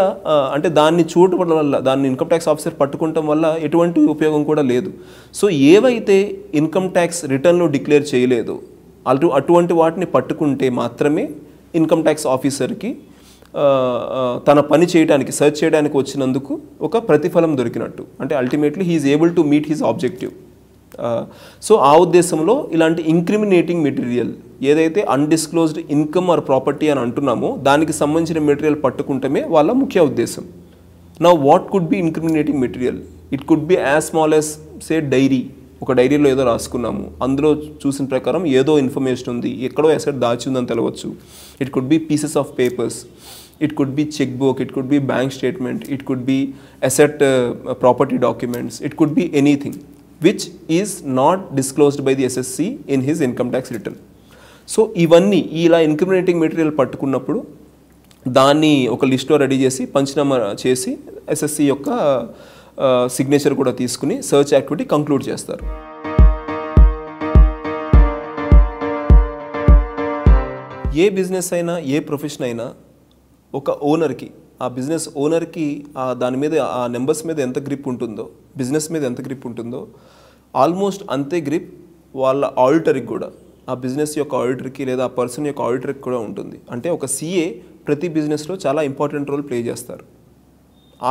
అంటే దాన్ని చూడటం వల్ల, దాన్ని ఇన్కమ్ ట్యాక్స్ ఆఫీసర్ పట్టుకోవటం వల్ల ఎటువంటి ఉపయోగం కూడా లేదు. సో ఏవైతే ఇన్కమ్ ట్యాక్స్ రిటర్న్లో డిక్లేర్ చేయలేదో అటువంటి వాటిని పట్టుకుంటే మాత్రమే ఇన్కమ్ ట్యాక్స్ ఆఫీసర్కి తన పని చేయడానికి, సర్చ్ చేయడానికి వచ్చినందుకు ఒక ప్రతిఫలం దొరికినట్టు, అంటే ultimately he is able to meet his objective. So ఆ ఉద్దేశంలో ఇలాంటి ఇంక్రిమినేటింగ్ మెటీరియల్, ఏదైతే అన్డిస్క్లోజ్డ్ ఇన్కమ్ ఆర్ ప్రాపర్టీ అని అంటున్నామో దానికి సంబంధించిన మెటీరియల్ పట్టుకుంటమే వాళ్ళ ముఖ్య ఉద్దేశం. Now what could be incriminating material? It could be as small as say diary. ఒక డైరీలో ఏదో రాసుకున్నాము, అందులో చూసిన ప్రకారం ఏదో ఇన్ఫర్మేషన్ ఉంది, ఎక్కడో అసెట్ దాచి ఉందని తెలవచ్చు. It could be pieces of papers, it could be checkbook, it could be bank statement, it could be asset property documents, it could be anything which is not disclosed by the SSC in his income tax return. So ఇవన్నీ ఇలా incriminating material పట్టుకున్నప్పుడు దాన్ని ఒక లిస్ట్లో ready చేసి పంచనామా చేసి SSC యొక్క signature కూడా తీసుకుని సర్చ్ యాక్టివిటీ కంక్లూడ్ చేస్తారు. ఏ బిజినెస్ అయినా, ఏ ప్రొఫెషన్ అయినా ఒక ఓనర్కి, ఆ బిజినెస్ ఓనర్కి దాని మీద, ఆ నెంబర్స్ మీద ఎంత గ్రిప్ ఉంటుందో, బిజినెస్ మీద ఎంత గ్రిప్ ఉంటుందో ఆల్మోస్ట్ అంతే గ్రిప్ వాళ్ళ ఆడిటర్కి కూడా, ఆ బిజినెస్ యొక్క ఆడిటర్కి లేదా ఆ పర్సన్ యొక్క ఆడిటర్కి కూడా ఉంటుంది. అంటే ఒక సిఏ ప్రతి బిజినెస్లో చాలా ఇంపార్టెంట్ రోల్ ప్లే చేస్తారు.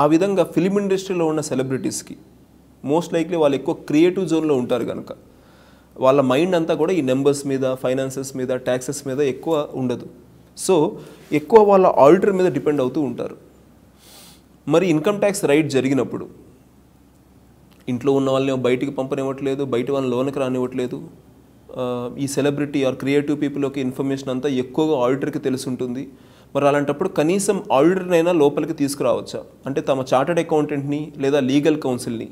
ఆ విధంగా ఫిలిం ఇండస్ట్రీలో ఉన్న సెలబ్రిటీస్కి మోస్ట్ లైక్లీ వాళ్ళు ఎక్కువ క్రియేటివ్ జోన్లో ఉంటారు కనుక వాళ్ళ మైండ్ అంతా కూడా ఈ నెంబర్స్ మీద, ఫైనాన్సెస్ మీద, ట్యాక్సెస్ మీద ఎక్కువ ఉండదు. సో ఎక్కువ వాళ్ళ ఆడిటర్ మీద డిపెండ్ అవుతూ ఉంటారు. మరి ఇన్కమ్ ట్యాక్స్ రైట్ జరిగినప్పుడు ఇంట్లో ఉన్న వాళ్ళని బయటికి పంపనివ్వట్లేదు, బయట వాళ్ళని లోనికి రానివ్వట్లేదు. ఈ సెలబ్రిటీ ఆర్ క్రియేటివ్ పీపుల్ యొక్క ఇన్ఫర్మేషన్ అంతా ఎక్కువగా ఆడిటర్కి తెలిసి ఉంటుంది. మరి అలాంటప్పుడు కనీసం ఆడిటర్నైనా లోపలికి తీసుకురావచ్చా? అంటే తమ చార్టర్డ్ అకౌంటెంట్ని లేదా లీగల్ కౌన్సిల్ని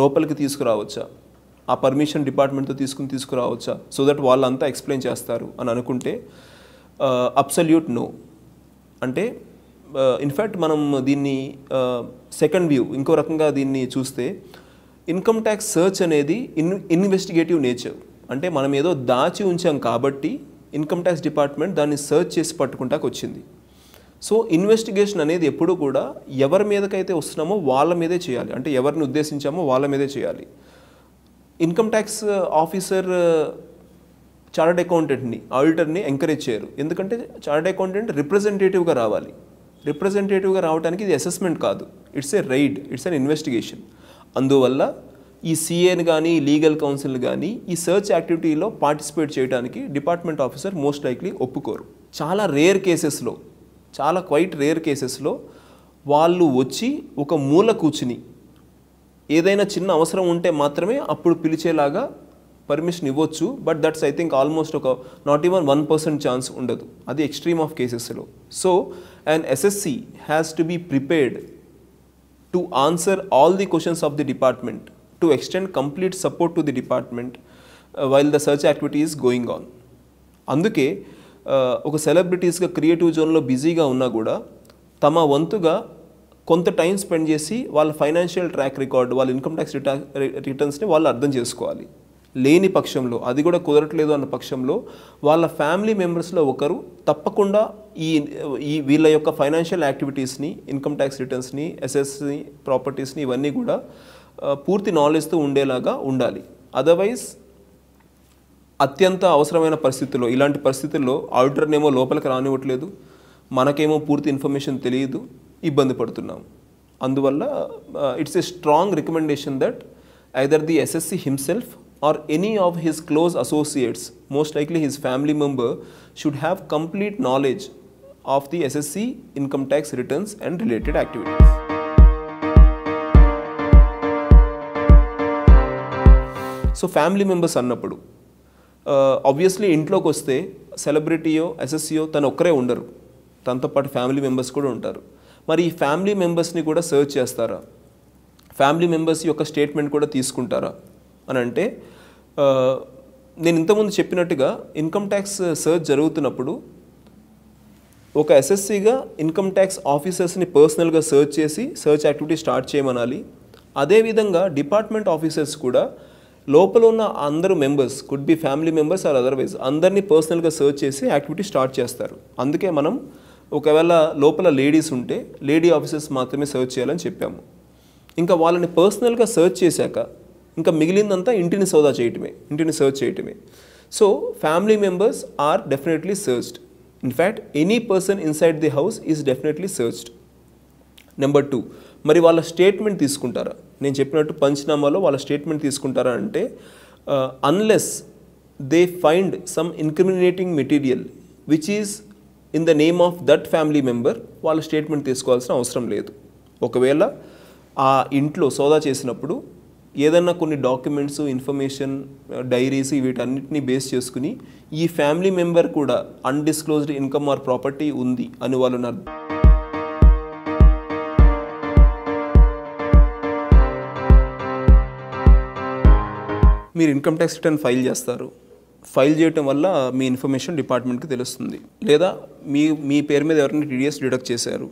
లోపలికి తీసుకురావచ్చా? ఆ పర్మిషన్ డిపార్ట్మెంట్తో తీసుకురావచ్చా? సో దట్ వాళ్ళంతా ఎక్స్ప్లెయిన్ చేస్తారు అని అనుకుంటే అబ్సల్యూట్ నో. అంటే ఇన్ఫ్యాక్ట్ మనం దీన్ని సెకండ్ వ్యూ ఇంకో రకంగా దీన్ని చూస్తే ఇన్కమ్ ట్యాక్స్ సర్చ్ అనేది ఇన్వెస్టిగేటివ్ నేచర్. అంటే మనం ఏదో దాచి ఉంచాం కాబట్టి ఇన్కమ్ ట్యాక్స్ డిపార్ట్మెంట్ దాన్ని సర్చ్ చేసి పట్టుకుంటాకు వచ్చింది. సో ఇన్వెస్టిగేషన్ అనేది ఎప్పుడూ కూడా ఎవరి మీదకైతే వస్తున్నామో వాళ్ళ మీదే చేయాలి. అంటే ఎవరిని ఉద్దేశించామో వాళ్ళ మీదే చేయాలి. ఇన్కమ్ ట్యాక్స్ ఆఫీసర్ చార్టర్డ్ అకౌంటెంట్ని, ఆడిటర్ని ఎంకరేజ్ చేయరు. ఎందుకంటే చార్టర్డ్ అకౌంటెంట్ రిప్రజెంటేటివ్గా రావాలి. రిప్రజెంటేటివ్గా రావడానికి ఇది అసెస్మెంట్ కాదు, it's a raid, it's an investigation. అందువల్ల ఈ సిఏని కానీ లీగల్ కౌన్సిల్ కానీ ఈ సర్చ్ యాక్టివిటీలో పార్టిసిపేట్ చేయడానికి డిపార్ట్మెంట్ ఆఫీసర్ మోస్ట్ లైక్లీ ఒప్పుకోరు. చాలా రేర్ కేసెస్లో, చాలా క్వైట్ రేర్ కేసెస్లో వాళ్ళు వచ్చి ఒక మూల కూర్చుని ఏదైనా చిన్న అవసరం ఉంటే మాత్రమే అప్పుడు పిలిచేలాగా పర్మిషన్ ఇవ్వచ్చు. But that's I think almost ఒక నాట్ ఈవెన్ 1% ఛాన్స్ ఉండదు. అది ఎక్స్ట్రీమ్ ఆఫ్ కేసెస్లో. So and assessee has to be prepared to answer all the questions of the department, to extend complete support to the department while the search activity is going on. అందుకే ఒక సెలబ్రిటీస్గా creative జోన్లో బిజీగా ఉన్నా కూడా తమ వంతుగా కొంత టైం స్పెండ్ చేసి వాళ్ళ ఫైనాన్షియల్ ట్రాక్ రికార్డ్, వాళ్ళ ఇన్కమ్ ట్యాక్స్ రిటర్న్స్ని వాళ్ళు అర్థం చేసుకోవాలి. లేని పక్షంలో, అది కూడా కుదరట్లేదు అన్న పక్షంలో వాళ్ళ ఫ్యామిలీ మెంబర్స్లో ఒకరు తప్పకుండా ఈ వీళ్ళ యొక్క ఫైనాన్షియల్ యాక్టివిటీస్ని, ఇన్కమ్ ట్యాక్స్ రిటర్న్స్ని, ఎస్ఎస్ని, ప్రాపర్టీస్ని ఇవన్నీ కూడా పూర్తి నాలెడ్జ్తో ఉండేలాగా ఉండాలి. అదర్వైజ్ అత్యంత అవసరమైన పరిస్థితుల్లో, ఇలాంటి పరిస్థితుల్లో ఆడిటర్నేమో లోపలికి రానివ్వట్లేదు, మనకేమో పూర్తి ఇన్ఫర్మేషన్ తెలియదు, ఇబ్బంది పడుతున్నాం. అందువల్ల it's a strong recommendation that either the SSC himself or any of his close associates, most likely his family member, should have complete knowledge of the SSC income tax returns and related activities. So family members అన్నప్పుడు obviously ఇంట్లోకి వస్తే సెలబ్రిటీయో ఎస్ఎస్సియో తను ఒక్కరే ఉండరు, తనతో పాటు family members కూడా ఉంటారు. మరి ఈ ఫ్యామిలీ మెంబర్స్ని కూడా సర్చ్ చేస్తారా? ఫ్యామిలీ మెంబర్స్ యొక్క స్టేట్మెంట్ కూడా తీసుకుంటారా అని అంటే, నేను ఇంతకుముందు చెప్పినట్టుగా ఇన్కమ్ ట్యాక్స్ సర్చ్ జరుగుతున్నప్పుడు ఒక ఎస్ఎస్సిగా ఇన్కమ్ ట్యాక్స్ ఆఫీసర్స్ని పర్సనల్గా సర్చ్ చేసి సర్చ్ యాక్టివిటీ స్టార్ట్ చేయమనాలి. అదేవిధంగా డిపార్ట్మెంట్ ఆఫీసర్స్ కూడా లోపల ఉన్న అందరూ members, could be family members or otherwise, అందరినీ పర్సనల్గా సర్చ్ చేసి యాక్టివిటీ స్టార్ట్ చేస్తారు. అందుకే మనం ఒకవేళ లోపల లేడీస్ ఉంటే లేడీ ఆఫీసర్స్ మాత్రమే సర్చ్ చేయాలని చెప్పాము. ఇంకా వాళ్ళని పర్సనల్గా సర్చ్ చేశాక ఇంకా మిగిలిందంతా ఇంటిని సోదా చేయటమే, ఇంటిని సర్చ్ చేయటమే. So family members are definitely searched. In fact any person inside the house is definitely searched. Number 2, మరి వాళ్ళ స్టేట్మెంట్ తీసుకుంటారా? నేను చెప్పినట్టు పంచనామాలో వాళ్ళ స్టేట్మెంట్ తీసుకుంటారా అంటే, unless they find some incriminating material which is in the name of that family member, వాళ్ళ statement తీసుకోవాల్సిన అవసరం లేదు. ఒకవేళ ఆ ఇంట్లో సోదా చేసినప్పుడు ఏదన్నా కొన్ని డాక్యుమెంట్స్, ఇన్ఫర్మేషన్, డైరీస్ వీటన్నిటిని బేస్ చేసుకుని ఈ ఫ్యామిలీ మెంబర్ కూడా అన్డిస్క్లోజ్డ్ ఇన్కమ్ ఆర్ ప్రాపర్టీ ఉంది అని వాళ్ళు మీరు ఇన్కమ్ ట్యాక్స్ రిటర్న్ ఫైల్ చేస్తారు. ఫైల్ చేయటం వల్ల మీ ఇన్ఫర్మేషన్ డిపార్ట్మెంట్కి తెలుస్తుంది. లేదా మీ పేరు మీద ఎవరైనా టీడీఎస్ డిడక్ట్ చేశారు,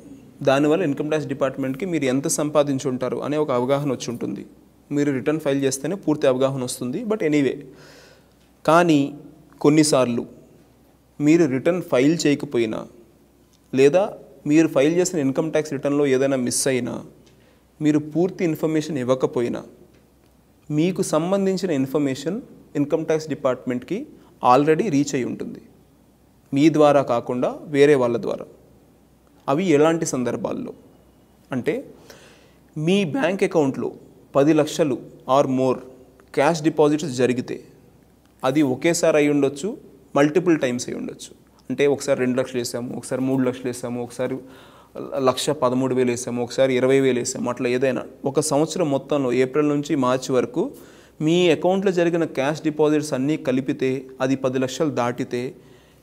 దానివల్ల ఇన్కమ్ ట్యాక్స్ డిపార్ట్మెంట్కి మీరు ఎంత సంపాదించి ఉంటారు అనే ఒక అవగాహన వచ్చి ఉంటుంది. మీరు రిటర్న్ ఫైల్ చేస్తేనే పూర్తి అవగాహన వస్తుంది. బట్ ఎనీవే, కానీ కొన్నిసార్లు మీరు రిటర్న్ ఫైల్ చేయకపోయినా, లేదా మీరు ఫైల్ చేసిన ఇన్కమ్ ట్యాక్స్ రిటర్న్లో ఏదైనా మిస్ అయినా, మీరు పూర్తి ఇన్ఫర్మేషన్ ఇవ్వకపోయినా, మీకు సంబంధించిన ఇన్ఫర్మేషన్ ఇన్కమ్ ట్యాక్స్ డిపార్ట్మెంట్కి ఆల్రెడీ రీచ్ అయి ఉంటుంది, మీ ద్వారా కాకుండా వేరే వాళ్ళ ద్వారా. అవి ఎలాంటి సందర్భాల్లో అంటే, మీ బ్యాంక్ అకౌంట్లో 10 లక్షలు ఆర్ మోర్ క్యాష్ డిపాజిట్స్ జరిగితే, అది ఒకేసారి అయి ఉండొచ్చు, మల్టిపుల్ టైమ్స్ అయి ఉండొచ్చు. అంటే ఒకసారి 2 లక్షలు వేసాము, ఒకసారి 3 లక్షలు వేసాము, ఒకసారి 1,13,000 వేసాము, ఒకసారి 20,000 వేసాము, అట్లా ఏదైనా ఒక సంవత్సరం మొత్తంలో ఏప్రిల్ నుంచి మార్చి వరకు మీ అకౌంట్లో జరిగిన క్యాష్ డిపాజిట్స్ అన్నీ కలిపితే అది 10 లక్షలు దాటితే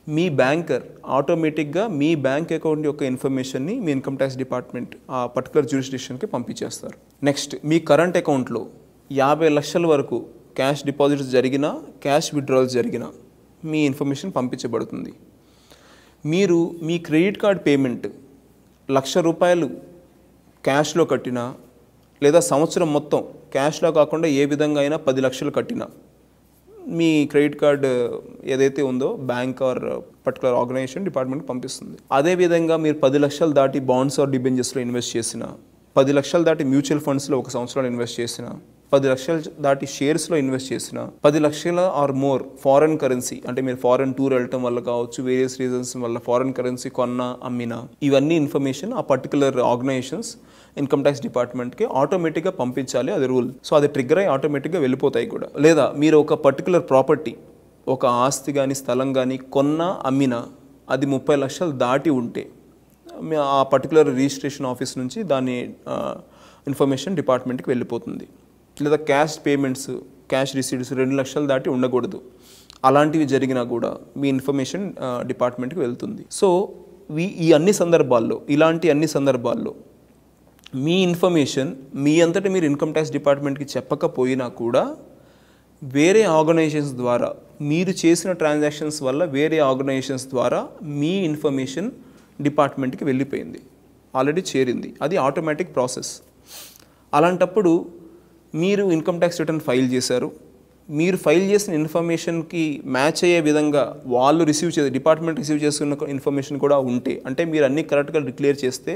మీ బ్యాంకర్ ఆటోమేటిక్గా మీ బ్యాంక్ అకౌంట్ యొక్క ఇన్ఫర్మేషన్ని మీ ఇన్కమ్ ట్యాక్స్ డిపార్ట్మెంట్ ఆ పర్టికులర్ జ్యూరిస్డిక్షన్కి పంపించేస్తారు. నెక్స్ట్, మీ కరెంట్ అకౌంట్లో 50 లక్షల వరకు క్యాష్ డిపాజిట్స్ జరిగినా, క్యాష్ విత్డ్రాల్స్ జరిగినా మీ ఇన్ఫర్మేషన్ పంపించబడుతుంది. మీరు మీ క్రెడిట్ కార్డ్ పేమెంట్ ₹1,00,000 క్యాష్లో కట్టినా, లేదా సంవత్సరం మొత్తం క్యాష్లో కాకుండా ఏ విధంగా అయినా 10 లక్షలు కట్టినా మీ క్రెడిట్ కార్డ్ ఏదైతే ఉందో బ్యాంక్ ఆర్ పర్టికులర్ ఆర్గనైజేషన్ డిపార్ట్మెంట్కి పంపిస్తుంది. అదేవిధంగా మీరు 10 లక్షలు దాటి బాండ్స్ ఆర్ డిబెంచర్స్లో ఇన్వెస్ట్ చేసిన, 10 లక్షలు దాటి మ్యూచువల్ ఫండ్స్లో 1 సంవత్సరంలో ఇన్వెస్ట్ చేసిన, 10 లక్షలు దాటి షేర్స్లో ఇన్వెస్ట్ చేసిన, 10 లక్షల ఆర్ మోర్ ఫారెన్ కరెన్సీ, అంటే మీరు ఫారెన్ టూర్ వెళ్ళటం వల్ల కావచ్చు, వేరియస్ రీజన్స్ వల్ల ఫారెన్ కరెన్సీ కొన్నా అమ్మినా, ఇవన్నీ ఇన్ఫర్మేషన్ ఆ పర్టికులర్ ఆర్గనైజేషన్స్ ఇన్కమ్ ట్యాక్స్ డిపార్ట్మెంట్కి ఆటోమేటిక్గా పంపించాలి. అది రూల్. సో అది ట్రిగ్గర్ అయ్యి ఆటోమేటిక్గా వెళ్ళిపోతాయి కూడా. లేదా మీరు ఒక పర్టికులర్ ప్రాపర్టీ, ఒక ఆస్తి కానీ స్థలం కానీ కొన్నా అమ్మినా అది 30 లక్షలు దాటి ఉంటే ఆ పర్టికులర్ రిజిస్ట్రేషన్ ఆఫీస్ నుంచి దాని ఇన్ఫర్మేషన్ డిపార్ట్మెంట్కి వెళ్ళిపోతుంది. లేదా క్యాష్ పేమెంట్స్, క్యాష్ రిసీట్స్ 2 లక్షలు దాటి ఉండకూడదు. అలాంటివి జరిగినా కూడా మీ ఇన్ఫర్మేషన్ డిపార్ట్మెంట్కి వెళ్తుంది. సో ఈ అన్ని సందర్భాల్లో, ఇలాంటి అన్ని సందర్భాల్లో మీ ఇన్ఫర్మేషన్ మీ అంతటా మీరు ఇన్కమ్ ట్యాక్స్ డిపార్ట్మెంట్కి చెప్పకపోయినా కూడా వేరే ఆర్గనైజేషన్స్ ద్వారా, మీరు చేసిన ట్రాన్సాక్షన్స్ వల్ల వేరే ఆర్గనైజేషన్స్ ద్వారా మీ ఇన్ఫర్మేషన్ డిపార్ట్మెంట్కి వెళ్ళిపోయింది, ఆల్రెడీ చేరింది. అది ఆటోమేటిక్ ప్రాసెస్. అలాంటప్పుడు మీరు ఇన్కమ్ ట్యాక్స్ రిటర్న్ ఫైల్ చేశారు, మీరు ఫైల్ చేసిన ఇన్ఫర్మేషన్కి మ్యాచ్ అయ్యే విధంగా వాళ్ళు డిపార్ట్మెంట్ రిసీవ్ చేసుకున్న ఇన్ఫర్మేషన్ కూడా ఉంటే, అంటే మీరు అన్నీ కరెక్ట్గా డిక్లేర్ చేస్తే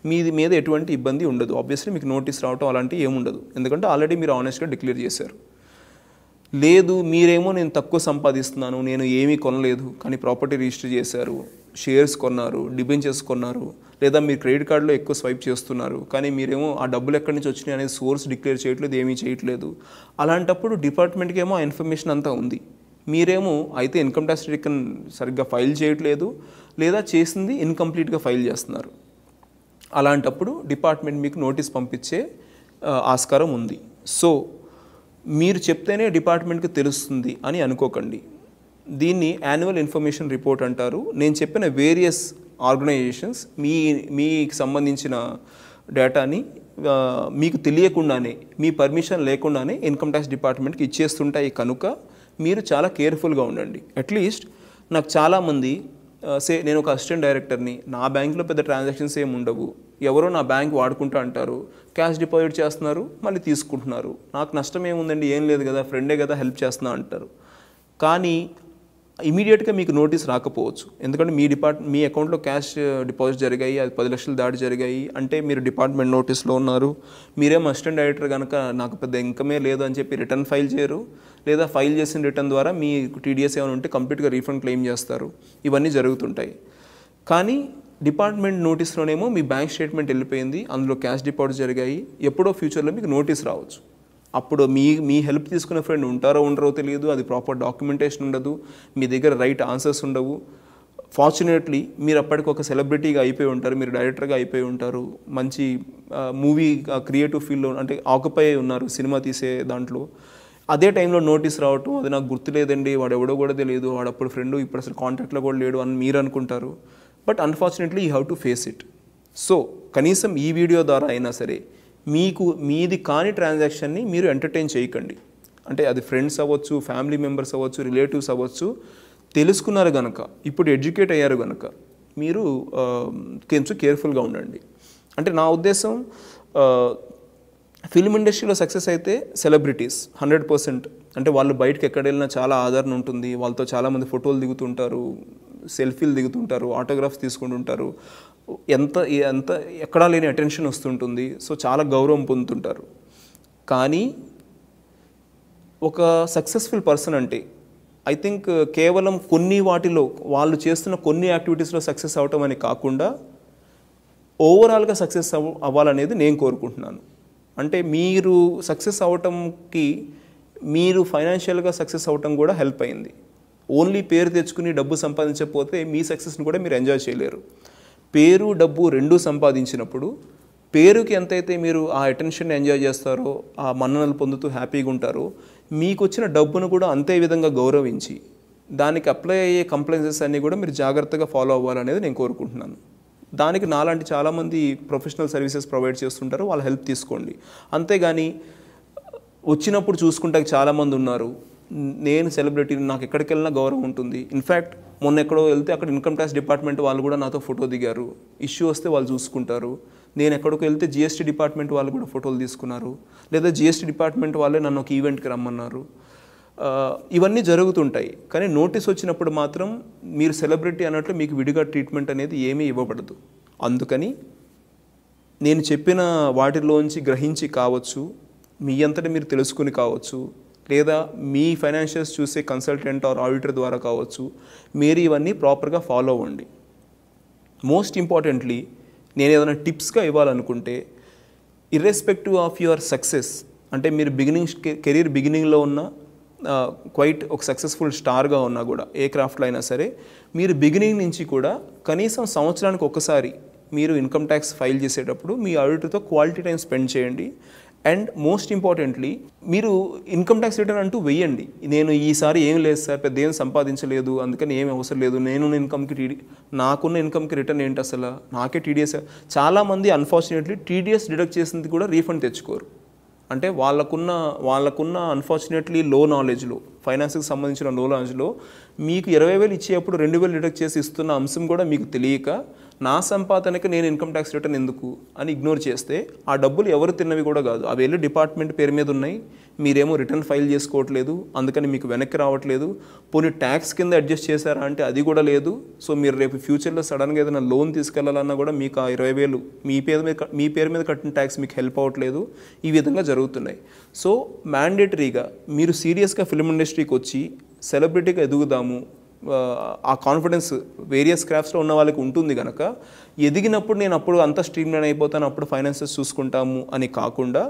మీది మీద ఎటువంటి ఇబ్బంది ఉండదు. ఆబ్వియస్లీ మీకు నోటీస్ రావటం అలాంటివి ఏముండదు, ఎందుకంటే ఆల్రెడీ మీరు ఆనెస్ట్గా డిక్లేర్ చేశారు. లేదు, మీరేమో నేను తక్కువ సంపాదిస్తున్నాను, నేను ఏమీ కొనలేదు కానీ ప్రాపర్టీ రిజిస్టర్ చేశారు, షేర్స్ కొన్నారు, డిబెంచర్స్ కొన్నారు, లేదా మీరు క్రెడిట్ కార్డులో ఎక్కువ స్వైప్ చేస్తున్నారు కానీ మీరేమో ఆ డబ్బులు ఎక్కడి నుంచి వచ్చినాయి అనేది సోర్స్ డిక్లేర్ చేయట్లేదు, ఏమీ చేయట్లేదు. అలాంటప్పుడు డిపార్ట్మెంట్కి ఏమో ఆ ఇన్ఫర్మేషన్ అంతా ఉంది, మీరేమో అయితే ఇన్కమ్ ట్యాక్స్ రిటర్న్ సరిగ్గా ఫైల్ చేయట్లేదు, లేదా చేసింది ఇన్కంప్లీట్గా ఫైల్ చేస్తున్నారు. అలాంటప్పుడు డిపార్ట్మెంట్ మీకు నోటీస్ పంపించే ఆస్కారం ఉంది. సో మీరు చెప్తేనే డిపార్ట్మెంట్కి తెలుస్తుంది అని అనుకోకండి. దీన్ని యాన్యువల్ ఇన్ఫర్మేషన్ రిపోర్ట్ అంటారు. నేను చెప్పిన వేరియస్ ఆర్గనైజేషన్స్ మీకు సంబంధించిన డేటాని మీకు తెలియకుండానే, మీ పర్మిషన్ లేకుండానే ఇన్కమ్ ట్యాక్స్ డిపార్ట్మెంట్కి ఇచ్చేస్తుంటాయి. కనుక మీరు చాలా కేర్ఫుల్గా ఉండండి. అట్లీస్ట్ నాకు చాలామంది నేను ఒక అసిస్టెంట్ డైరెక్టర్ని, నా బ్యాంక్లో పెద్ద ట్రాన్సాక్షన్స్ ఏమి ఉండవు, ఎవరో నా బ్యాంక్ వాడుకుంటా అంటారు, క్యాష్ డిపాజిట్ చేస్తున్నారు, మళ్ళీ తీసుకుంటున్నారు, నాకు నష్టం ఏముందండి, ఏం లేదు కదా, ఫ్రెండే కదా హెల్ప్ చేస్తున్నా అంటారు. కానీ ఇమీడియట్గా మీకు నోటీస్ రాకపోవచ్చు, ఎందుకంటే మీ అకౌంట్లో క్యాష్ డిపాజిట్ జరిగాయి, అది 10 లక్షలు దాటి జరిగాయి అంటే మీరు డిపార్ట్మెంట్ నోటీస్లో ఉన్నారు. మీరేమో అసిస్టెంట్ డైరెక్టర్ కనుక నాకు పెద్ద ఇన్కమే లేదు అని చెప్పి రిటర్న్ ఫైల్ చేయరు, లేదా ఫైల్ చేసిన రిటర్న్ ద్వారా మీ టీడీఎస్ ఏమైనా ఉంటే కంప్లీట్గా రీఫండ్ క్లెయిమ్ చేస్తారు. ఇవన్నీ జరుగుతుంటాయి. కానీ డిపార్ట్మెంట్ నోటీస్లోనేమో మీ బ్యాంక్ స్టేట్మెంట్ వెళ్ళిపోయింది, అందులో క్యాష్ డిపాజిట్ జరిగాయి, ఎప్పుడో ఫ్యూచర్లో మీకు నోటీస్ రావచ్చు. అప్పుడు మీ హెల్ప్ తీసుకునే ఫ్రెండ్ ఉంటారో ఉండరో తెలియదు, అది ప్రాపర్ డాక్యుమెంటేషన్ ఉండదు, మీ దగ్గర రైట్ ఆన్సర్స్ ఉండవు. ఫార్చునేట్లీ మీరు అప్పటికి ఒక సెలబ్రిటీగా అయిపోయి ఉంటారు, మీరు డైరెక్టర్గా అయిపోయి ఉంటారు, మంచి మూవీ క్రియేటివ్ ఫీల్డ్లో అంటే ఆక్యుపై ఉన్నారు సినిమా తీసే దాంట్లో. అదే టైంలో నోటీస్ రావటం, అది నాకు గుర్తులేదండి, వాడు ఎవడో కూడా తెలియదు, వాడు అప్పుడు ఫ్రెండ్ ఇప్పుడు అసలు కాంటాక్ట్లో కూడా లేడు అని మీరు అనుకుంటారు. But unfortunately you have to face it. So కనీసం ఈ వీడియో ద్వారా అయినా సరే మీది కాని ట్రాన్సాక్షన్ని మీరు ఎంటర్టైన్ చేయకండి. అంటే అది ఫ్రెండ్స్ అవ్వచ్చు, ఫ్యామిలీ మెంబర్స్ అవ్వచ్చు, రిలేటివ్స్ అవ్వచ్చు, తెలుసుకున్నారు కనుక, ఇప్పుడు ఎడ్యుకేట్ అయ్యారు కనుక మీరు కొంచెం కేర్ఫుల్గా ఉండండి. అంటే నా ఉద్దేశం, ఫిల్మ్ ఇండస్ట్రీలో సక్సెస్ అయితే సెలబ్రిటీస్ 100%, అంటే వాళ్ళు బయటకు ఎక్కడ వెళ్ళినా చాలా ఆదరణ ఉంటుంది, వాళ్ళతో చాలామంది ఫోటోలు దిగుతుంటారు, సెల్ఫీలు దిగుతుంటారు, ఆటోగ్రాఫ్స్ తీసుకుంటుంటారు, ఎంత ఎక్కడా లేని అటెన్షన్ వస్తుంటుంది. సో చాలా గౌరవం పొందుతుంటారు. కానీ ఒక సక్సెస్ఫుల్ పర్సన్ అంటే ఐ థింక్ కేవలం కొన్ని వాటిలో వాళ్ళు చేస్తున్న కొన్ని యాక్టివిటీస్లో సక్సెస్ అవటం అని కాకుండా ఓవరాల్గా సక్సెస్ అవ్వాలనేది నేను కోరుకుంటున్నాను. అంటే మీరు సక్సెస్ అవటంకి మీరు ఫైనాన్షియల్గా సక్సెస్ అవటం కూడా హెల్ప్ అయింది. ఓన్లీ పేరు తెచ్చుకుని డబ్బు సంపాదించకపోతే మీ సక్సెస్ని కూడా మీరు ఎంజాయ్ చేయలేరు. పేరు డబ్బు రెండూ సంపాదించినప్పుడు పేరుకి ఎంతైతే మీరు ఆ అటెన్షన్ ఎంజాయ్ చేస్తారో, ఆ మన్ననలు పొందుతూ హ్యాపీగా ఉంటారో, మీకు వచ్చిన డబ్బును కూడా అంతే విధంగా గౌరవించి దానికి అప్లై అయ్యే కంప్లైన్సెస్ అన్నీ కూడా మీరు జాగ్రత్తగా ఫాలో అవ్వాలనేది నేను కోరుకుంటున్నాను. దానికి నాలాంటి చాలామంది ప్రొఫెషనల్ సర్వీసెస్ ప్రొవైడ్ చేస్తుంటారు, వాళ్ళ హెల్ప్ తీసుకోండి. అంతేగాని వచ్చినప్పుడు చూసుకుంటే చాలామంది ఉన్నారు, నేను సెలబ్రిటీ, నాకు ఎక్కడికి వెళ్ళినా గౌరవం ఉంటుంది. ఇన్ఫ్యాక్ట్ మొన్న ఎక్కడో వెళ్తే అక్కడ ఇన్కమ్ ట్యాక్స్ డిపార్ట్మెంట్ వాళ్ళు కూడా నాతో ఫోటో దిగారు, ఇష్యూ వస్తే వాళ్ళు చూసుకుంటారు. నేను ఎక్కడికి వెళ్తే జిఎస్టీ డిపార్ట్మెంట్ వాళ్ళు కూడా ఫోటోలు తీసుకున్నారు, లేదా జిఎస్టీ డిపార్ట్మెంట్ వాళ్ళే నన్ను ఒక ఈవెంట్కి రమ్మన్నారు. ఇవన్నీ జరుగుతుంటాయి. కానీ నోటీస్ వచ్చినప్పుడు మాత్రం మీరు సెలబ్రిటీ అన్నట్లు మీకు విడిగా ట్రీట్మెంట్ అనేది ఏమీ ఇవ్వబడదు. అందుకని నేను చెప్పిన వాటిలోంచి గ్రహించి కావచ్చు, మీ అంతటా మీరు తెలుసుకుని కావచ్చు, లేదా మీ ఫైనాన్షియల్స్ చూసే కన్సల్టెంట్ ఆర్ ఆడిటర్ ద్వారా కావచ్చు, మీరు ఇవన్నీ ప్రాపర్గా ఫాలో అవ్వండి. మోస్ట్ ఇంపార్టెంట్లీ నేను ఏదైనా టిప్స్గా ఇవ్వాలనుకుంటే, ఇర్రెస్పెక్టివ్ ఆఫ్ యువర్ సక్సెస్, అంటే మీరు కెరీర్ బిగినింగ్లో ఉన్న క్వైట్ ఒక సక్సెస్ఫుల్ స్టార్గా ఉన్నా కూడా, ఏ క్రాఫ్ట్లో అయినా సరే, మీరు బిగినింగ్ నుంచి కూడా కనీసం సంవత్సరానికి ఒకసారి మీరు ఇన్కమ్ ట్యాక్స్ ఫైల్ చేసేటప్పుడు మీ ఆడిటర్తో క్వాలిటీ టైం స్పెండ్ చేయండి. అండ్ మోస్ట్ ఇంపార్టెంట్లీ మీరు ఇన్కమ్ ట్యాక్స్ రిటర్న్ అంటూ వెయ్యండి. నేను ఈసారి ఏం లేదు సార్, పెద్ద ఏం సంపాదించలేదు, అందుకని ఏమి అవసరం లేదు, నాకున్న ఇన్కమ్కి రిటర్న్ ఏంటి అసలు, నాకే టీడీఎస్. చాలామంది అన్ఫార్చునేట్లీ టీడీఎస్ డిడక్ట్ చేసింది కూడా రీఫండ్ తెచ్చుకోరు. అంటే వాళ్ళకున్న అన్ఫార్చునేట్లీ లో నాలెడ్జ్లో, ఫైనాన్స్కి సంబంధించిన లో నాలెడ్జ్లో మీకు 20,000 ఇచ్చేటప్పుడు 2,000 డిడక్ట్ చేసి ఇస్తున్న అంశం కూడా మీకు తెలియక, నా సంపాదనకి నేను ఇన్కమ్ ట్యాక్స్ రిటర్న్ ఎందుకు అని ఇగ్నోర్ చేస్తే, ఆ డబ్బులు ఎవరు తిన్నవి కూడా కాదు, అవి వెళ్ళి డిపార్ట్మెంట్ పేరు మీద ఉన్నాయి, మీరేమో రిటర్న్ ఫైల్ చేసుకోవట్లేదు, అందుకని మీకు వెనక్కి రావట్లేదు. పోనీ ట్యాక్స్ కింద అడ్జస్ట్ చేశారా అంటే అది కూడా లేదు. సో మీరు రేపు ఫ్యూచర్లో సడన్గా ఏదైనా లోన్ తీసుకెళ్లాలన్నా కూడా మీకు ఆ 20,000 మీ పేరు మీద కట్టిన ట్యాక్స్ మీకు హెల్ప్ అవ్వట్లేదు. ఈ విధంగా జరుగుతున్నాయి. సో మ్యాండేటరీగా మీరు సీరియస్గా ఫిల్మ్ ఇండస్ట్రీకి వచ్చి సెలబ్రిటీగా ఎదుగుదాము, ఆ కాన్ఫిడెన్స్ వేరియస్ క్రాఫ్ట్స్లో ఉన్న వాళ్ళకి ఉంటుంది కనుక, ఎదిగినప్పుడు నేను అప్పుడు అంతా స్ట్రీమ్లైన్ అయిపోతాను, అప్పుడు ఫైనాన్సెస్ చూసుకుంటాము అని కాకుండా,